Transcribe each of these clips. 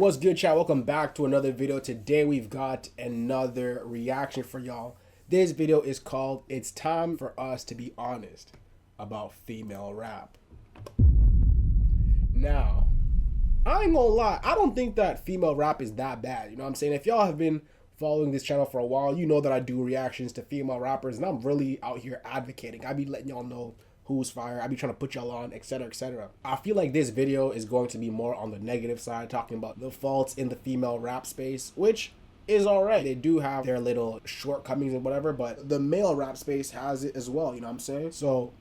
What's good, chat? Welcome back to another video. Today we've got another reaction for y'all. This video is called "It's Time for Us to Be Honest About Female Rap." Now, I ain't gonna lie, I don't think that female rap is that bad. You know what I'm saying? If y'all have been following this channel for a while, you know that I do reactions to female rappers, and I'm really out here advocating. I be letting y'all know who's fire. I be trying to put y'all on, etc., etc. I feel like this video is going to be more on the negative side, talking about the faults in the female rap space, which is alright. They do have their little shortcomings and whatever, but the male rap space has it as well, you know what I'm saying? So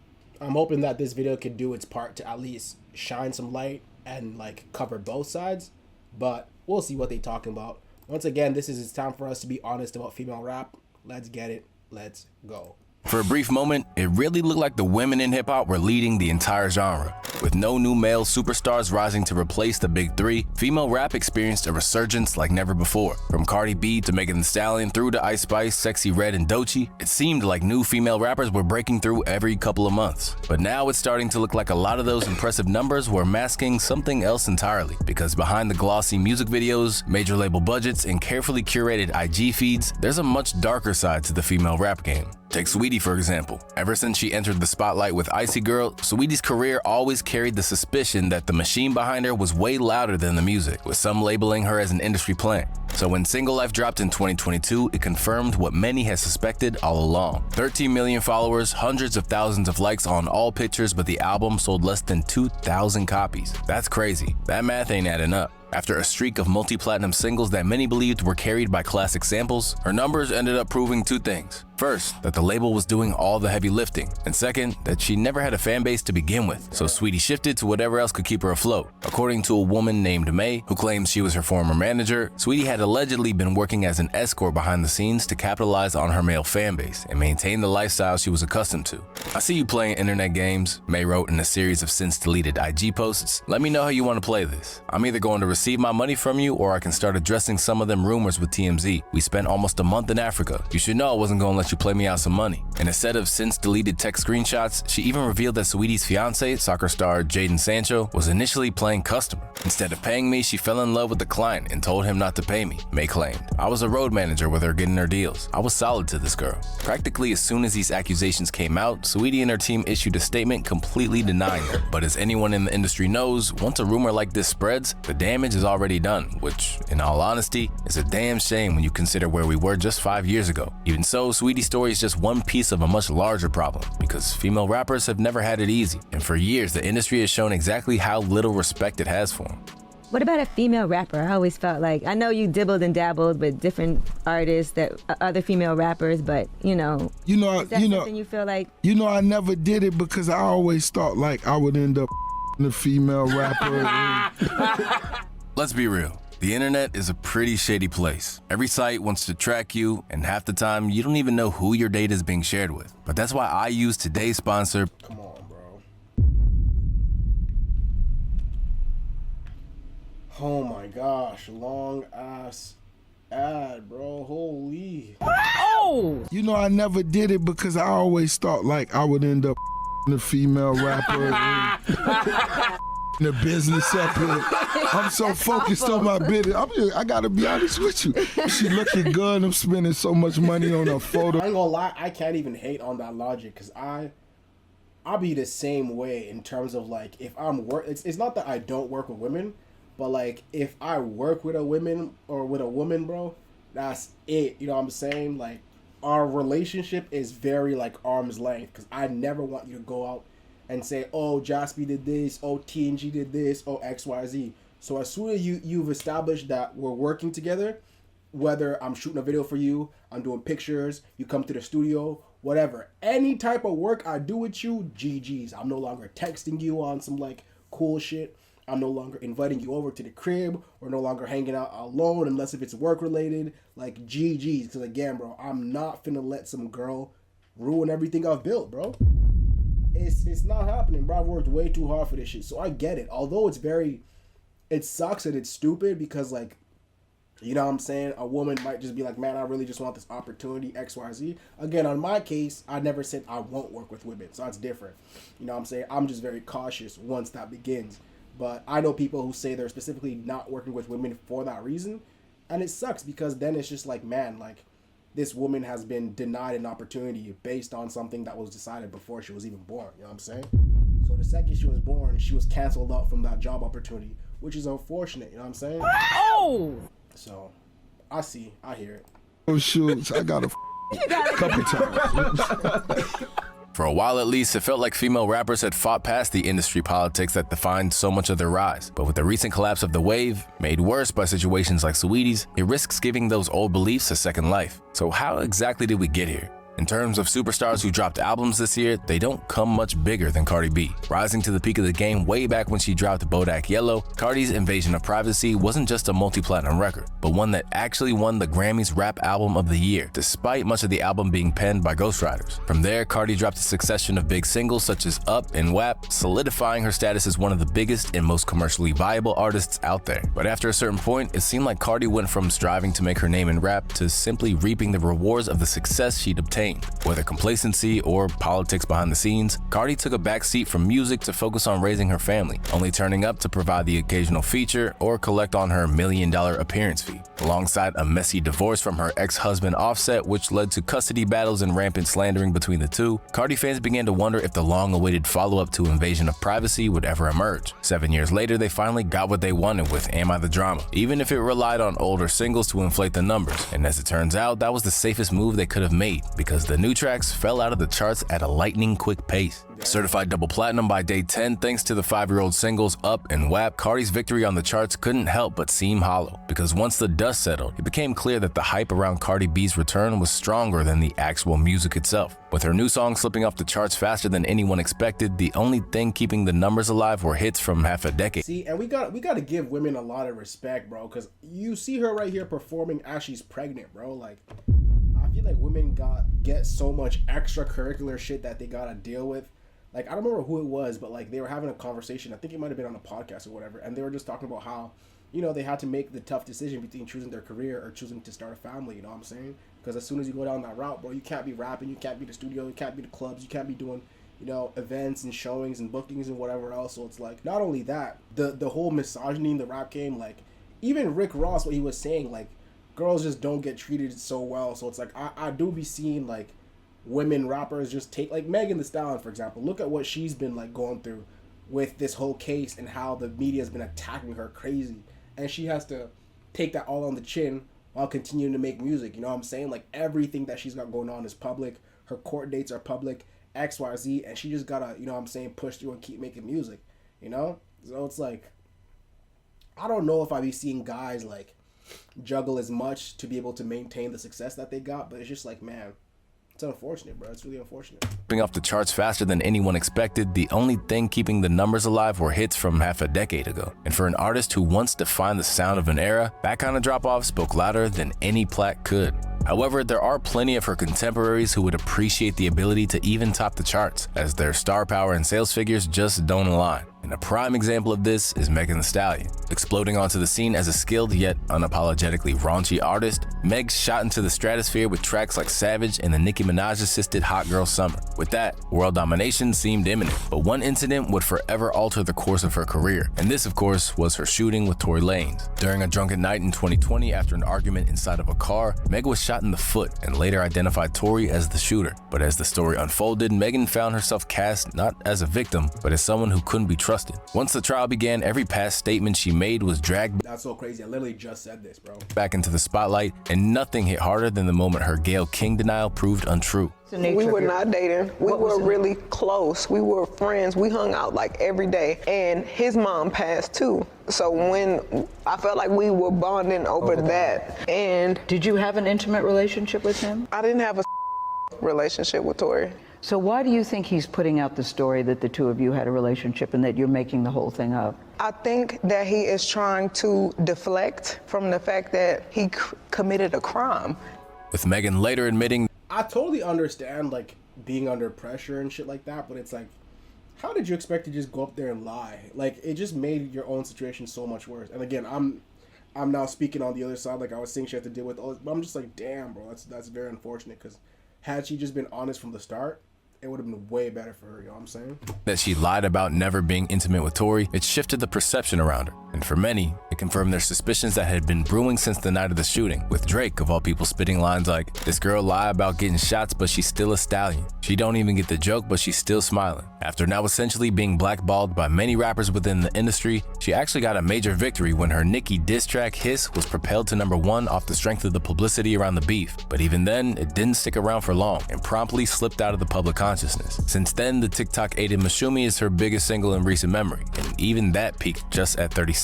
I'm hoping that this video could do its part to at least shine some light and like cover both sides, but we'll see what they talking about. Once again, it's time for us to be honest about female rap. Let's get it. Let's go. For a brief moment, it really looked like the women in hip-hop were leading the entire genre. With no new male superstars rising to replace the big three, female rap experienced a resurgence like never before. From Cardi B to Megan Thee Stallion through to Ice Spice, Sexy Red, and Doechii, it seemed like new female rappers were breaking through every couple of months. But now it's starting to look like a lot of those impressive numbers were masking something else entirely, because behind the glossy music videos, major label budgets, and carefully curated IG feeds, there's a much darker side to the female rap game. Take Saweetie for example. Ever since she entered the spotlight with Icy Girl, Saweetie's career always carried the suspicion that the machine behind her was way louder than the music, with some labeling her as an industry plant. So when Single Life dropped in 2022, it confirmed what many had suspected all along. 13 million followers, hundreds of thousands of likes on all pictures, but the album sold less than 2,000 copies. That's crazy. That math ain't adding up. After a streak of multi-platinum singles that many believed were carried by classic samples, her numbers ended up proving two things. First, that the label was doing all the heavy lifting, and second, that she never had a fan base to begin with, so Saweetie shifted to whatever else could keep her afloat. According to a woman named May, who claims she was her former manager, Saweetie had allegedly been working as an escort behind the scenes to capitalize on her male fan base and maintain the lifestyle she was accustomed to. "I see you playing internet games," May wrote in a series of since-deleted IG posts. "Let me know how you want to play this. I'm either going to receive my money from you, or I can start addressing some of them rumors with TMZ. We spent almost a month in Africa. You should know I wasn't going to let you play me out some money." In a set of since-deleted text screenshots, she even revealed that Saweetie's fiance, soccer star Jadon Sancho, was initially playing customer. "Instead of paying me, she fell in love with the client and told him not to pay me," May claimed. "I was a road manager with her getting her deals. I was solid to this girl." Practically as soon as these accusations came out, Saweetie and her team issued a statement completely denying them. But as anyone in the industry knows, once a rumor like this spreads, the damage is already done, which, in all honesty, is a damn shame when you consider where we were just 5 years ago. Even so, Saweetie's story is just one piece of a much larger problem, because female rappers have never had it easy, and for years the industry has shown exactly how little respect it has for them. What about a female rapper? I always felt like, I know you dibbled and dabbled with different artists, that other female rappers, but is that something you feel like? I never did it because I always thought like I would end up a female rapper. Let's be real. The internet is a pretty shady place. Every site wants to track you, and half the time you don't even know who your data is being shared with. But that's why I use today's sponsor. Come on, bro. Oh my gosh, long ass ad, bro. Holy. Oh! I never did it because I always thought like I would end up a female rapper. The business up here. I'm so focused on my business. I gotta be honest with you. She looking good. I'm spending so much money on her photo. I ain't gonna lie, I can't even hate on that logic, because I'll be the same way in terms of like, if I'm it's not that I don't work with women, but like if I work with a woman, bro, that's it. You know what I'm saying? Like, our relationship is very like arm's length, because I never want you to go out and say, oh, Jaspi did this, oh, TNG did this, oh, XYZ. So as soon as you've established that we're working together, whether I'm shooting a video for you, I'm doing pictures, you come to the studio, whatever, any type of work I do with you, GG's. I'm no longer texting you on some like cool shit. I'm no longer inviting you over to the crib. We're no longer hanging out alone unless if it's work related, like GG's. Because again, bro, I'm not finna let some girl ruin everything I've built, bro. It's not happening, bro. I've worked way too hard for this shit, so I get it. Although it sucks and it's stupid, because like, you know what I'm saying, a woman might just be like, man, I really just want this opportunity, XYZ. Again, on my case, I never said I won't work with women, so that's different. You know what I'm saying? I'm just very cautious once that begins. But I know people who say they're specifically not working with women for that reason. And it sucks because then it's just like, man, like this woman has been denied an opportunity based on something that was decided before she was even born. You know what I'm saying? So the second she was born, she was canceled out from that job opportunity, which is unfortunate. You know what I'm saying? Oh! So I hear it. Oh, shoot. I got a couple times. For a while at least, it felt like female rappers had fought past the industry politics that defined so much of their rise. But with the recent collapse of the wave, made worse by situations like Saweetie's, it risks giving those old beliefs a second life. So how exactly did we get here? In terms of superstars who dropped albums this year, they don't come much bigger than Cardi B. Rising to the peak of the game way back when she dropped Bodak Yellow, Cardi's Invasion of Privacy wasn't just a multi-platinum record, but one that actually won the Grammy's Rap Album of the Year, despite much of the album being penned by ghostwriters. From there, Cardi dropped a succession of big singles such as Up and WAP, solidifying her status as one of the biggest and most commercially viable artists out there. But after a certain point, it seemed like Cardi went from striving to make her name in rap to simply reaping the rewards of the success she'd obtained. Whether complacency or politics behind the scenes, Cardi took a backseat from music to focus on raising her family, only turning up to provide the occasional feature or collect on her $1 million appearance fee. Alongside a messy divorce from her ex-husband Offset, which led to custody battles and rampant slandering between the two, Cardi fans began to wonder if the long-awaited follow-up to Invasion of Privacy would ever emerge. 7 years later, they finally got what they wanted with Am I the Drama, even if it relied on older singles to inflate the numbers. And as it turns out, that was the safest move they could have made, because the new tracks fell out of the charts at a lightning-quick pace. Certified double platinum by day 10 thanks to the 5-year-old singles Up and WAP, Cardi's victory on the charts couldn't help but seem hollow, because once the dust settled, it became clear that the hype around Cardi B's return was stronger than the actual music itself. With her new song slipping off the charts faster than anyone expected, the only thing keeping the numbers alive were hits from half a decade. See, and we got to give women a lot of respect, bro, because you see her right here performing as she's pregnant, bro. Like, I feel like women get so much extracurricular shit that they gotta deal with. Like, I don't remember who it was, but like they were having a conversation. I think it might have been on a podcast or whatever, and they were just talking about how, you know, they had to make the tough decision between choosing their career or choosing to start a family. You know what I'm saying? Because as soon as you go down that route, bro, you can't be rapping, you can't be the studio, you can't be the clubs, you can't be doing, you know, events and showings and bookings and whatever else. So it's like, not only that, the whole misogyny in the rap game, like even Rick Ross, what he was saying, like girls just don't get treated so well. So it's like I do be seeing like women rappers just take, like Megan Thee Stallion, for example. Look at what she's been like going through with this whole case and how the media has been attacking her crazy, and she has to take that all on the chin while continuing to make music. You know what I'm saying? Like everything that she's got going on is public. Her court dates are public, XYZ, and she just gotta, you know what I'm saying, push through and keep making music, you know? So it's like, I don't know if I be seeing guys like juggle as much to be able to maintain the success that they got, but it's just like, man, it's unfortunate, bro. It's really unfortunate. Being off the charts faster than anyone expected, the only thing keeping the numbers alive were hits from half a decade ago. And for an artist who once defined the sound of an era, that kind of drop-off spoke louder than any plaque could. However, there are plenty of her contemporaries who would appreciate the ability to even top the charts, as their star power and sales figures just don't align. And a prime example of this is Megan Thee Stallion. Exploding onto the scene as a skilled yet unapologetically raunchy artist, Meg shot into the stratosphere with tracks like Savage and the Nicki Minaj-assisted Hot Girl Summer. With that, world domination seemed imminent, but one incident would forever alter the course of her career, and this, of course, was her shooting with Tory Lanez. During a drunken night in 2020 after an argument inside of a car, Meg was shot in the foot and later identified Tory as the shooter. But as the story unfolded, Megan found herself cast not as a victim, but as someone who couldn't be trusted. Once the trial began, every past statement she made was dragged That's so crazy. I literally just said this, bro. back into the spotlight, and nothing hit harder than the moment her Gayle King denial proved untrue. We were not dating. We were really close. We were friends. We hung out like every day. And his mom passed too. So when I felt like we were bonding over that. And did you have an intimate relationship with him? I didn't have a relationship with Tory. So why do you think he's putting out the story that the two of you had a relationship and that you're making the whole thing up? I think that he is trying to deflect from the fact that he committed a crime. With Megan later admitting, I totally understand like being under pressure and shit like that, but it's like, how did you expect to just go up there and lie? Like, it just made your own situation so much worse. And again, I'm now speaking on the other side, like I was saying she had to deal with all this, but I'm just like, damn, bro, that's very unfortunate, because had she just been honest from the start, it would have been way better for her, you know what I'm saying? That she lied about never being intimate with Tory, it shifted the perception around her. And for many, it confirmed their suspicions that had been brewing since the night of the shooting, with Drake, of all people, spitting lines like, "This girl lie about getting shots, but she's still a stallion. She don't even get the joke, but she's still smiling." After now essentially being blackballed by many rappers within the industry, she actually got a major victory when her Nicki diss track Hiss was propelled to #1 off the strength of the publicity around the beef. But even then, it didn't stick around for long and promptly slipped out of the public consciousness. Since then, the TikTok Aiden Mashumi is her biggest single in recent memory, and even that peaked just at 36.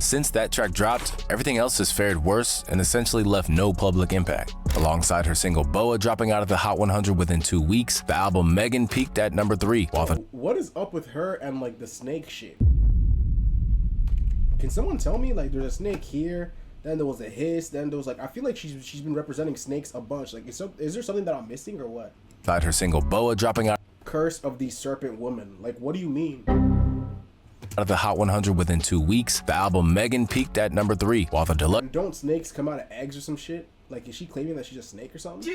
Since that track dropped, everything else has fared worse and essentially left no public impact. Alongside her single Boa dropping out of the Hot 100 within 2 weeks, the album Megan peaked at #3, while the What is up with her and like the snake shit? Can someone tell me, like, there's a snake here, then there was a hiss, then there was like, I feel like she's been representing snakes a bunch. Like, is there something that I'm missing or what? Alongside her single Boa dropping out Curse of the Serpent Woman. Like, what do you mean? out of the Hot 100 within 2 weeks, the album Megan peaked at #3, while the deluxe And don't snakes come out of eggs or some shit? Like, is she claiming that she's a snake or something?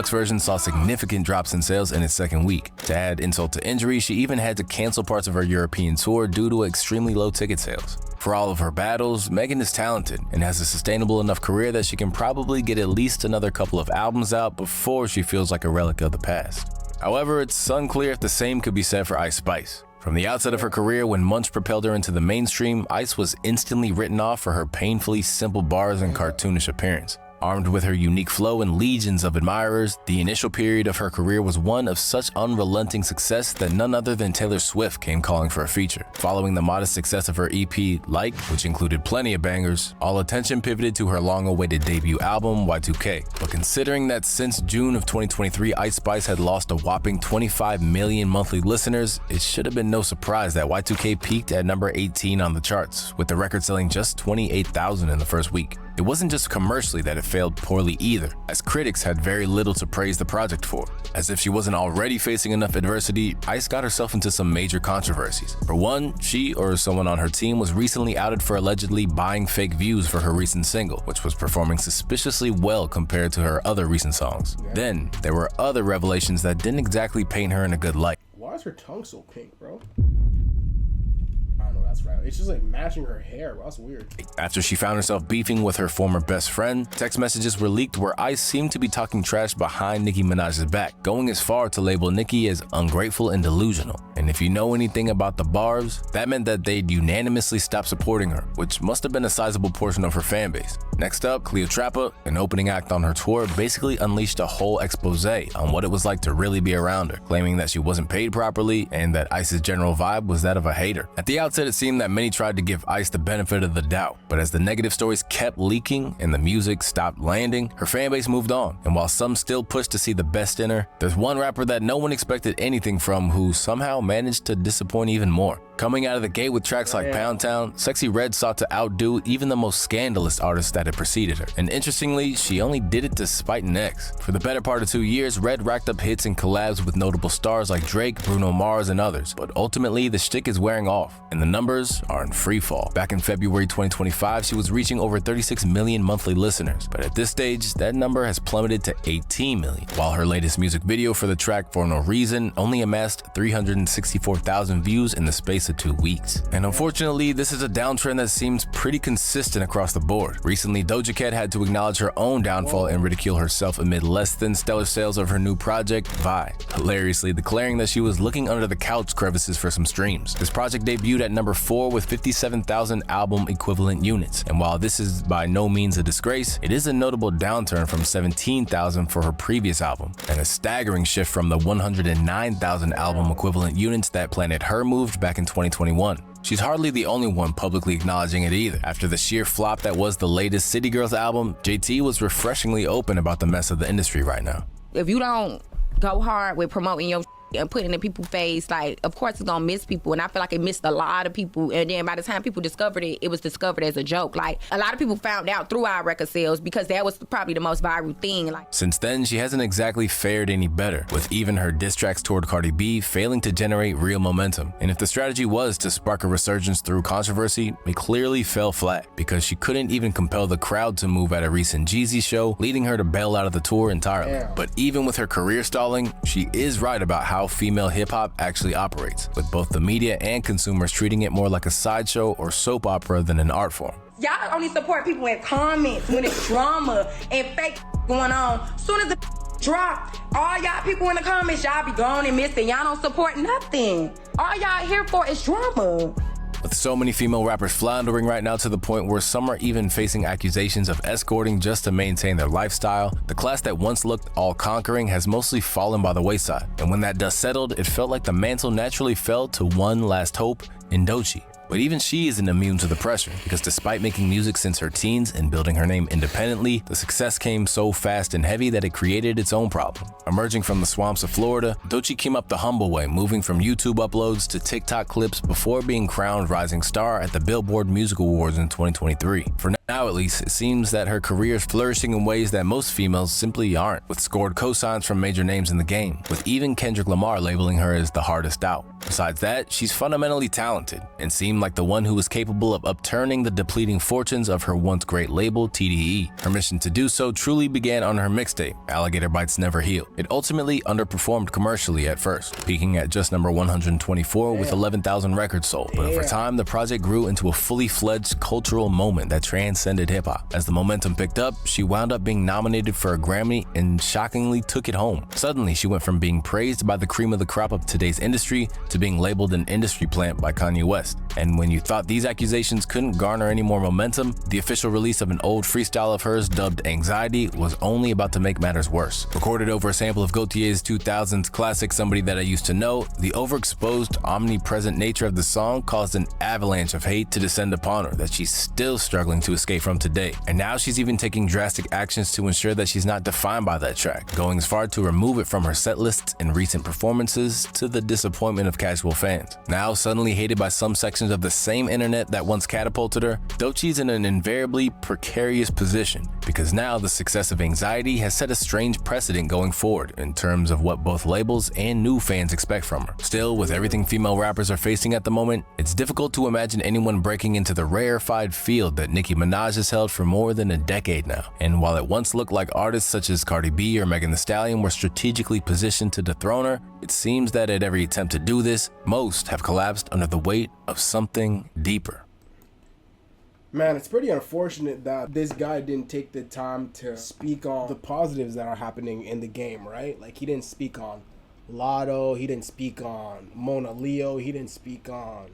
version saw significant drops in sales in its second week. To add insult to injury, she even had to cancel parts of her European tour due to extremely low ticket sales. For all of her battles, Megan is talented and has a sustainable enough career that she can probably get at least another couple of albums out before she feels like a relic of the past. However, it's unclear if the same could be said for Ice Spice. From the outset of her career, when Munch propelled her into the mainstream, Ice was instantly written off for her painfully simple bars and cartoonish appearance. Armed with her unique flow and legions of admirers, the initial period of her career was one of such unrelenting success that none other than Taylor Swift came calling for a feature. Following the modest success of her EP, Like, which included plenty of bangers, all attention pivoted to her long-awaited debut album, Y2K. But considering that since June of 2023, Ice Spice had lost a whopping 25 million monthly listeners, it should have been no surprise that Y2K peaked at #18 on the charts, with the record selling just 28,000 in the first week. It wasn't just commercially that it failed poorly either, as critics had very little to praise the project for. As if she wasn't already facing enough adversity, Ice got herself into some major controversies. For one, she or someone on her team was recently outed for allegedly buying fake views for her recent single, which was performing suspiciously well compared to her other recent songs. Then, there were other revelations that didn't exactly paint her in a good light. Why is her tongue so pink, bro? I don't know, that's right. It's just like matching her hair, bro. That's weird. After she found herself beefing with her former best friend, text messages were leaked where Ice seemed to be talking trash behind Nicki Minaj's back, going as far to label Nicki as ungrateful and delusional. And if you know anything about the Barbs, that meant that they'd unanimously stop supporting her, which must have been a sizable portion of her fan base. Next up, Cleotrapa, an opening act on her tour, basically unleashed a whole expose on what it was like to really be around her, claiming that she wasn't paid properly and that Ice's general vibe was that of a hater. At the outset, it seemed that many tried to give Ice the benefit of the doubt, but as the negative stories kept leaking and the music stopped landing, her fan base moved on. And while some still pushed to see the best in her, there's one rapper that no one expected anything from who somehow managed to disappoint even more. Coming out of the gate with tracks like Pound Town, Sexy Red sought to outdo even the most scandalous artists that had preceded her. And interestingly, she only did it to spite an ex. For the better part of 2 years, Red racked up hits and collabs with notable stars like Drake, Bruno Mars, and others. But ultimately, the shtick is wearing off, and the numbers are in free fall. Back in February 2025, she was reaching over 36 million monthly listeners. But at this stage, that number has plummeted to 18 million, while her latest music video for the track For No Reason only amassed 364,000 views in the space of 2 weeks. And unfortunately, this is a downtrend that seems pretty consistent across the board. Recently, Doja Cat had to acknowledge her own downfall and ridicule herself amid less than stellar sales of her new project, Vi, hilariously declaring that she was looking under the couch crevices for some streams. This project debuted at #4 with 57,000 album equivalent units, and while this is by no means a disgrace, it is a notable downturn from 17,000 for her previous album, and a staggering shift from the 109,000 album equivalent units that Planet Her moved back in 2021. She's hardly the only one publicly acknowledging it either. After the sheer flop that was the latest City Girls album, JT was refreshingly open about the mess of the industry right now. If you don't go hard with promoting your and putting it in people's face, like, of course it's gonna miss people, and I feel like it missed a lot of people. And then by the time people discovered it, it was discovered as a joke. Like, a lot of people found out through our record sales because that was probably the most viral thing. Like, since then, she hasn't exactly fared any better, with even her diss tracks toward Cardi B failing to generate real momentum. And if the strategy was to spark a resurgence through controversy, it clearly fell flat, because she couldn't even compel the crowd to move at a recent Jeezy show, leading her to bail out of the tour entirely. But even with her career stalling, she is right about how how female hip-hop actually operates, with both the media and consumers treating it more like a sideshow or soap opera than an art form. Y'all only support people in comments when it's drama and fake going on. Soon as the drop, all y'all people in the comments, y'all be gone and missing. Y'all don't support nothing. All y'all here for is drama. With so many female rappers floundering right now to the point where some are even facing accusations of escorting just to maintain their lifestyle, the class that once looked all-conquering has mostly fallen by the wayside. And when that dust settled, it felt like the mantle naturally fell to one last hope in Doechii. But even she isn't immune to the pressure, because despite making music since her teens and building her name independently, the success came so fast and heavy that it created its own problem. Emerging from the swamps of Florida, Doechii came up the humble way, moving from YouTube uploads to TikTok clips before being crowned rising star at the Billboard Music Awards in 2023. For now, at least, it seems that her career is flourishing in ways that most females simply aren't, with scored cosigns from major names in the game, with even Kendrick Lamar labeling her as the hardest out. Besides that, she's fundamentally talented, and seemed like the one who was capable of upturning the depleting fortunes of her once great label, TDE. Her mission to do so truly began on her mixtape, Alligator Bites Never Heal. It ultimately underperformed commercially at first, peaking at just number 124 with 11,000 records sold, but over time, the project grew into a fully fledged cultural moment that transcended hip-hop. As the momentum picked up, she wound up being nominated for a Grammy and shockingly took it home. Suddenly, she went from being praised by the cream of the crop of today's industry to being labeled an industry plant by Kanye West. And when you thought these accusations couldn't garner any more momentum, the official release of an old freestyle of hers dubbed Anxiety was only about to make matters worse. Recorded over a sample of Gaultier's 2000s classic Somebody That I Used to Know, the overexposed, omnipresent nature of the song caused an avalanche of hate to descend upon her that she's still struggling to escape from today. And now she's even taking drastic actions to ensure that she's not defined by that track, going as far to remove it from her set lists in recent performances, to the disappointment of casual fans. Now suddenly hated by some sections of the same internet that once catapulted her, Doechii's in an invariably precarious position, because now the success of Anxiety has set a strange precedent going forward in terms of what both labels and new fans expect from her. Still, with everything female rappers are facing at the moment, it's difficult to imagine anyone breaking into the rarefied field that Nicki Minaj has held for more than a decade now. And while it once looked like artists such as Cardi B or Megan Thee Stallion were strategically positioned to dethrone her, it seems that at every attempt to do this, most have collapsed under the weight of something deeper. Man, it's pretty unfortunate that this guy didn't take the time to speak on the positives that are happening in the game, right? Like, he didn't speak on Lotto, he didn't speak on Mona Leo, he didn't speak on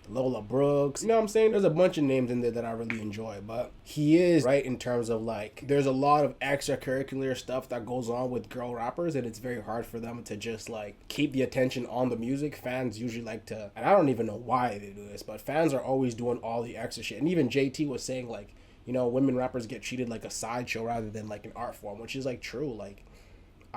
Lola Brooks. You know what I'm saying? There's a bunch of names in there that I really enjoy, but he is right in terms of, like, there's a lot of extracurricular stuff that goes on with girl rappers, and it's very hard for them to just, like, keep the attention on the music. Fans usually like to, and I don't even know why they do this, but fans are always doing all the extra shit. And even JT was saying, like, you know, women rappers get treated like a sideshow rather than like an art form, which is, like, true. Like,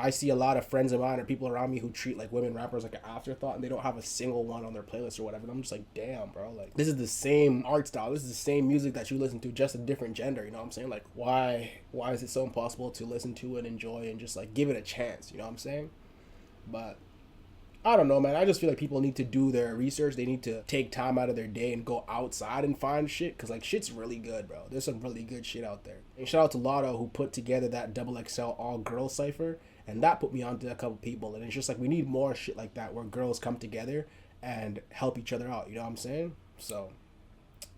I see a lot of friends of mine or people around me who treat, like, women rappers like an afterthought, and they don't have a single one on their playlist or whatever. And I'm just like, damn, bro. Like, this is the same art style. This is the same music that you listen to, just a different gender. You know what I'm saying? Like, why is it so impossible to listen to and enjoy and just, like, give it a chance? You know what I'm saying? But I don't know, man. I just feel like people need to do their research. They need to take time out of their day and go outside and find shit, because, like, shit's really good, bro. There's some really good shit out there. And shout out to Lotto, who put together that XXL all-girl cipher. And that put me onto a couple people. And it's just like, we need more shit like that where girls come together and help each other out. You know what I'm saying? So,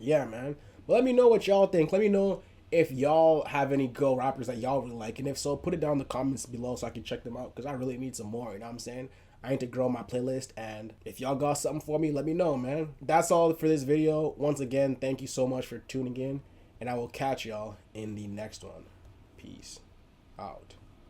yeah, man. But let me know what y'all think. Let me know if y'all have any girl rappers that y'all really like. And if so, put it down in the comments below so I can check them out, because I really need some more. You know what I'm saying? I need to grow my playlist. And if y'all got something for me, let me know, man. That's all for this video. Once again, thank you so much for tuning in. And I will catch y'all in the next one. Peace out.